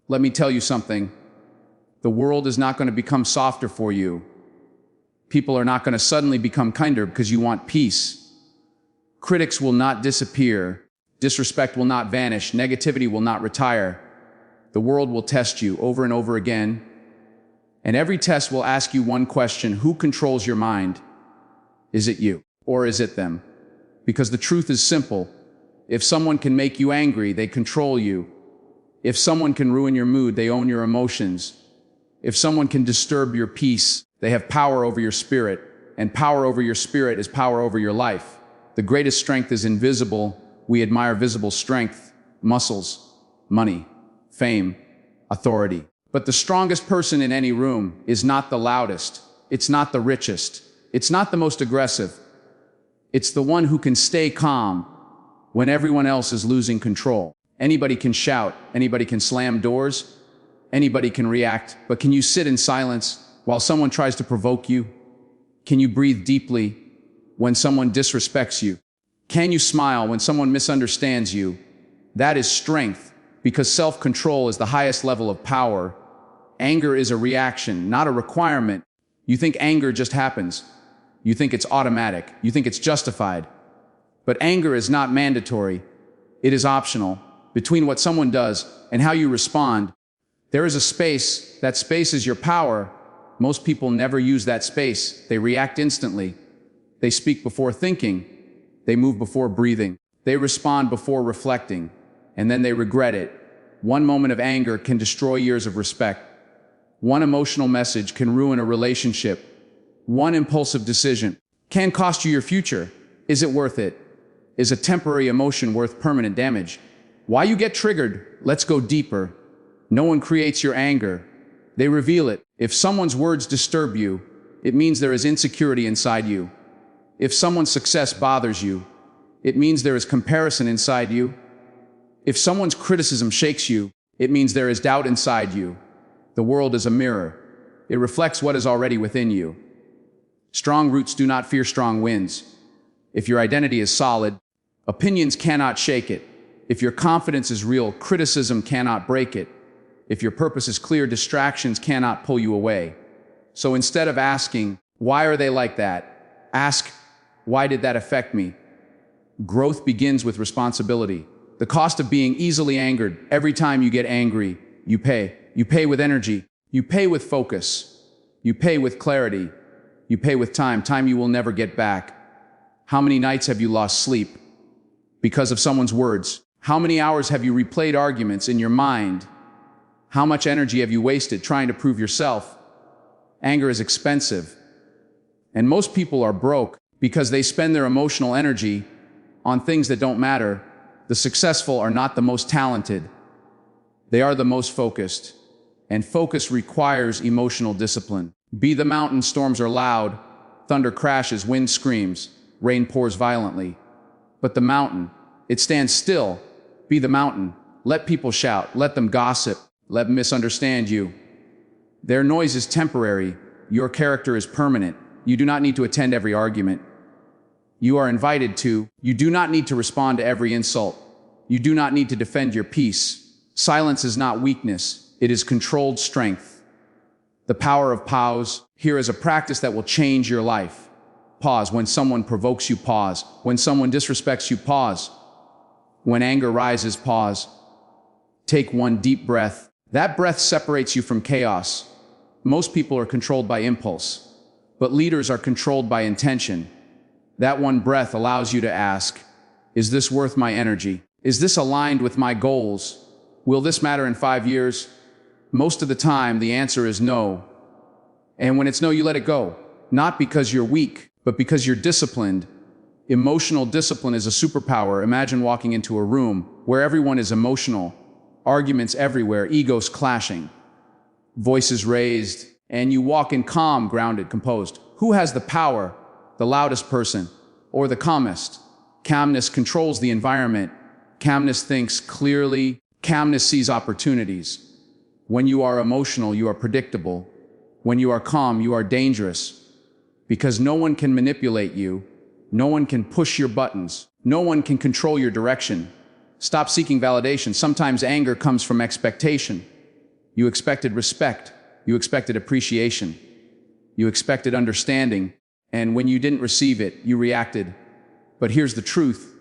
Let me tell you something. The world is not going to become softer for you. People are not going to suddenly become kinder because you want peace. Critics will not disappear. Disrespect will not vanish. Negativity will not retire. The world will test you over and over again. And every test will ask you one question: who controls your mind? Is it you, or is it them? Because the truth is simple. If someone can make you angry, they control you. If someone can ruin your mood, they own your emotions. If someone can disturb your peace, they have power over your spirit. And power over your spirit is power over your life. The greatest strength is invisible. We admire visible strength, muscles, money, fame, authority. But the strongest person in any room is not the loudest. It's not the richest. It's not the most aggressive. It's the one who can stay calm when everyone else is losing control. Anybody can shout, anybody can slam doors, anybody can react, but can you sit in silence while someone tries to provoke you? Can you breathe deeply when someone disrespects you? Can you smile when someone misunderstands you? That is strength, because self-control is the highest level of power. Anger is a reaction, not a requirement. You think anger just happens. You think it's automatic. You think it's justified. But anger is not mandatory. It is optional. Between what someone does and how you respond, there is a space. That space is your power. Most people never use that space. They react instantly. They speak before thinking. They move before breathing. They respond before reflecting. And then they regret it. One moment of anger can destroy years of respect. One emotional message can ruin a relationship. One impulsive decision can cost you your future. Is it worth it? Is a temporary emotion worth permanent damage? Why you get triggered? Let's go deeper. No one creates your anger. They reveal it. If someone's words disturb you, it means there is insecurity inside you. If someone's success bothers you, it means there is comparison inside you. If someone's criticism shakes you, it means there is doubt inside you. The world is a mirror. It reflects what is already within you. Strong roots do not fear strong winds. If your identity is solid, opinions cannot shake it. If your confidence is real, criticism cannot break it. If your purpose is clear, distractions cannot pull you away. So instead of asking, why are they like that? Ask, why did that affect me? Growth begins with responsibility. The cost of being easily angered: every time you get angry, you pay. You pay with energy. You pay with focus. You pay with clarity. You pay with time. Time you will never get back. How many nights have you lost sleep because of someone's words? How many hours have you replayed arguments in your mind? How much energy have you wasted trying to prove yourself? Anger is expensive. And most people are broke because they spend their emotional energy on things that don't matter. The successful are not the most talented. They are the most focused. And focus requires emotional discipline. Be the mountain. Storms are loud. Thunder crashes. Wind screams. Rain pours violently. But the mountain, it stands still. Be the mountain. Let people shout. Let them gossip. Let them misunderstand you. Their noise is temporary. Your character is permanent. You do not need to attend every argument. You are invited to. You do not need to respond to every insult. You do not need to defend your peace. Silence is not weakness. It is controlled strength. The power of pause. Here is a practice that will change your life. Pause. When someone provokes you, pause. When someone disrespects you, pause. When anger rises, pause. Take one deep breath. That breath separates you from chaos. Most people are controlled by impulse, but leaders are controlled by intention. That one breath allows you to ask, is this worth my energy? Is this aligned with my goals? Will this matter in 5 years? Most of the time, the answer is no. And when it's no, you let it go. Not because you're weak, but because you're disciplined. Emotional discipline is a superpower. Imagine walking into a room where everyone is emotional. Arguments everywhere, egos clashing, voices raised, and you walk in calm, grounded, composed. Who has the power? The loudest person or the calmest? Calmness controls the environment. Calmness thinks clearly. Calmness sees opportunities. When you are emotional, you are predictable. When you are calm, you are dangerous. Because no one can manipulate you. No one can push your buttons. No one can control your direction. Stop seeking validation. Sometimes anger comes from expectation. You expected respect. You expected appreciation. You expected understanding. And when you didn't receive it, you reacted. But here's the truth.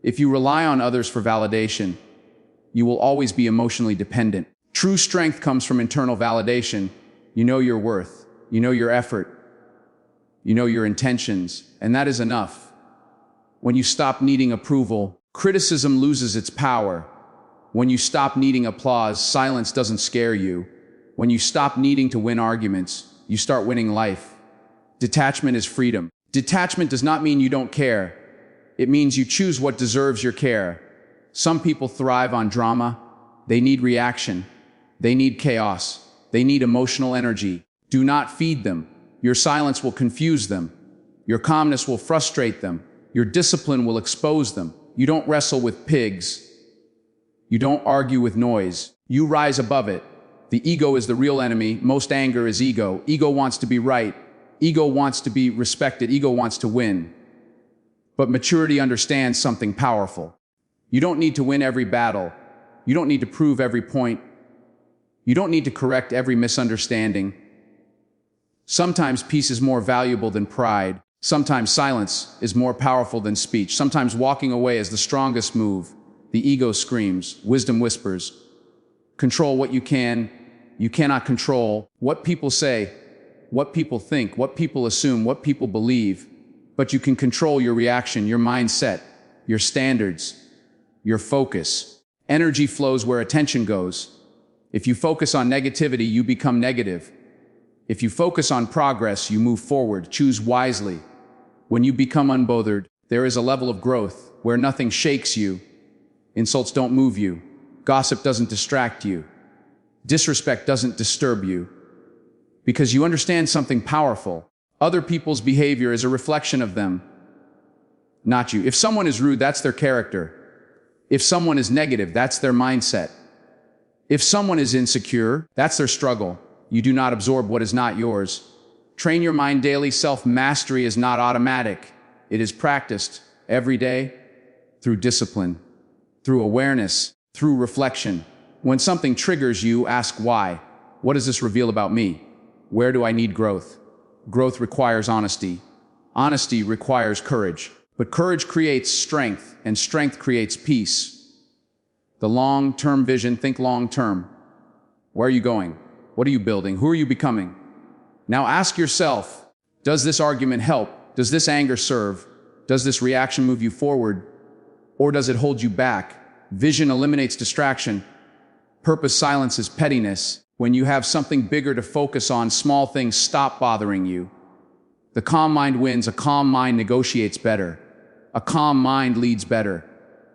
If you rely on others for validation, you will always be emotionally dependent. True strength comes from internal validation. You know your worth. You know your effort. You know your intentions. And that is enough. When you stop needing approval, criticism loses its power. When you stop needing applause, silence doesn't scare you. When you stop needing to win arguments, you start winning life. Detachment is freedom. Detachment does not mean you don't care. It means you choose what deserves your care. Some people thrive on drama. They need reaction. They need chaos. They need emotional energy. Do not feed them. Your silence will confuse them. Your calmness will frustrate them. Your discipline will expose them. You don't wrestle with pigs. You don't argue with noise. You rise above it. The ego is the real enemy. Most anger is ego. Ego wants to be right. Ego wants to be respected. Ego wants to win. But maturity understands something powerful. You don't need to win every battle. You don't need to prove every point. You don't need to correct every misunderstanding. Sometimes peace is more valuable than pride. Sometimes silence is more powerful than speech. Sometimes walking away is the strongest move. The ego screams, wisdom whispers. Control what you can. You cannot control what people say, what people think, what people assume, what people believe. But you can control your reaction, your mindset, your standards, your focus. Energy flows where attention goes. If you focus on negativity, you become negative. If you focus on progress, you move forward. Choose wisely. When you become unbothered, there is a level of growth where nothing shakes you. Insults don't move you. Gossip doesn't distract you. Disrespect doesn't disturb you. Because you understand something powerful. Other people's behavior is a reflection of them, not you. If someone is rude, that's their character. If someone is negative, that's their mindset. If someone is insecure, that's their struggle. You do not absorb what is not yours. Train your mind daily. Self-mastery is not automatic. It is practiced every day through discipline, through awareness, through reflection. When something triggers you, ask why. What does this reveal about me? Where do I need growth? Growth requires honesty. Honesty requires courage. But courage creates strength, and strength creates peace. The long-term vision, think long-term. Where are you going? What are you building? Who are you becoming? Now ask yourself, does this argument help? Does this anger serve? Does this reaction move you forward? Or does it hold you back? Vision eliminates distraction. Purpose silences pettiness. When you have something bigger to focus on, small things stop bothering you. The calm mind wins. A calm mind negotiates better. A calm mind leads better.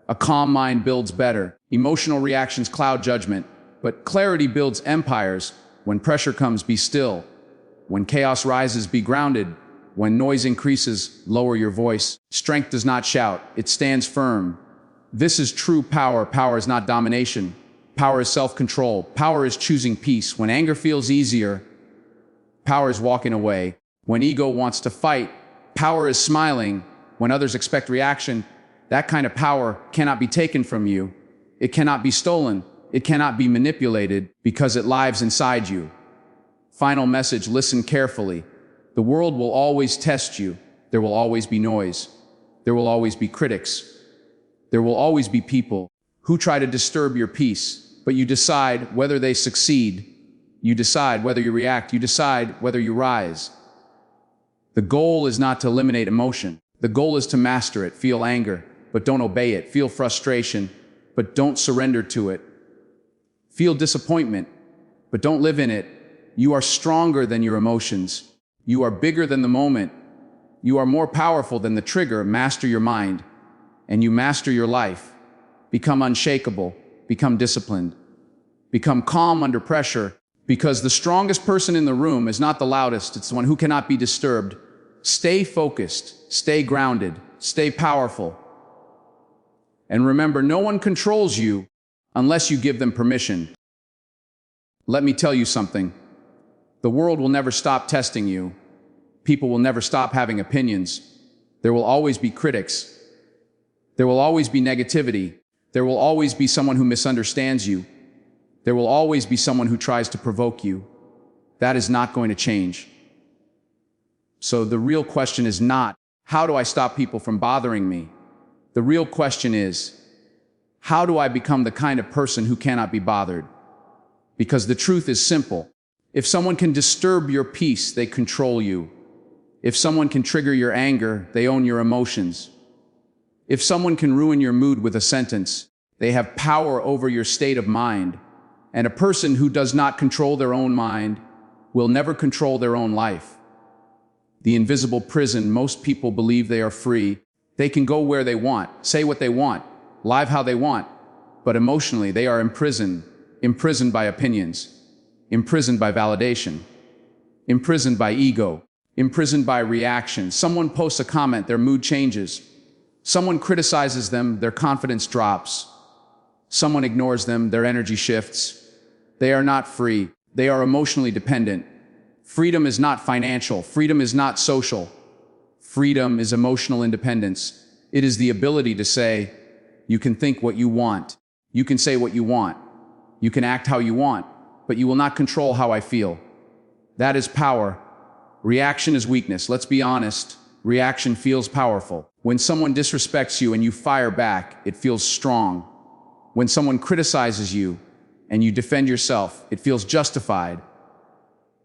A calm mind builds better. Emotional reactions cloud judgment, but clarity builds empires. When pressure comes, be still. When chaos rises, be grounded. When noise increases, lower your voice. Strength does not shout, it stands firm. This is true power. Power is not domination. Power is self-control. Power is choosing peace. When anger feels easier, power is walking away. When ego wants to fight, power is smiling. When others expect reaction, that kind of power cannot be taken from you. It cannot be stolen. It cannot be manipulated because it lives inside you. Final message, listen carefully. The world will always test you. There will always be noise. There will always be critics. There will always be people who try to disturb your peace. But you decide whether they succeed. You decide whether you react. You decide whether you rise. The goal is not to eliminate emotion. The goal is to master it. Feel anger, but don't obey it. Feel frustration, but don't surrender to it. Feel disappointment, but don't live in it. You are stronger than your emotions. You are bigger than the moment. You are more powerful than the trigger. Master your mind, and you master your life. Become unshakable. Become disciplined. Become calm under pressure, because the strongest person in the room is not the loudest. It's the one who cannot be disturbed. Stay focused. Stay grounded. Stay powerful. And remember, no one controls you unless you give them permission. Let me tell you something. The world will never stop testing you. People will never stop having opinions. There will always be critics. There will always be negativity. There will always be someone who misunderstands you. There will always be someone who tries to provoke you. That is not going to change. So the real question is not, how do I stop people from bothering me? The real question is, how do I become the kind of person who cannot be bothered? Because the truth is simple. If someone can disturb your peace, they control you. If someone can trigger your anger, they own your emotions. If someone can ruin your mood with a sentence, they have power over your state of mind. And a person who does not control their own mind will never control their own life. The invisible prison, most people believe they are free. They can go where they want, say what they want, live how they want. But emotionally, they are imprisoned by opinions, imprisoned by validation, imprisoned by ego, imprisoned by reaction. Someone posts a comment, their mood changes. Someone criticizes them, their confidence drops. Someone ignores them, their energy shifts. They are not free. They are emotionally dependent. Freedom is not financial. Freedom is not social. Freedom is emotional independence. It is the ability to say, you can think what you want. You can say what you want. You can act how you want, but you will not control how I feel. That is power. Reaction is weakness. Let's be honest. Reaction feels powerful. When someone disrespects you and you fire back, it feels strong. When someone criticizes you and you defend yourself, it feels justified.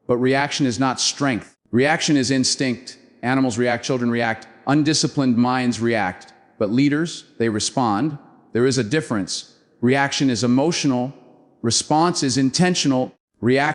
But reaction is not strength. Reaction is instinct. Animals react, children react, undisciplined minds react. But leaders, they respond. There is a difference. Reaction is emotional. Response is intentional. Reaction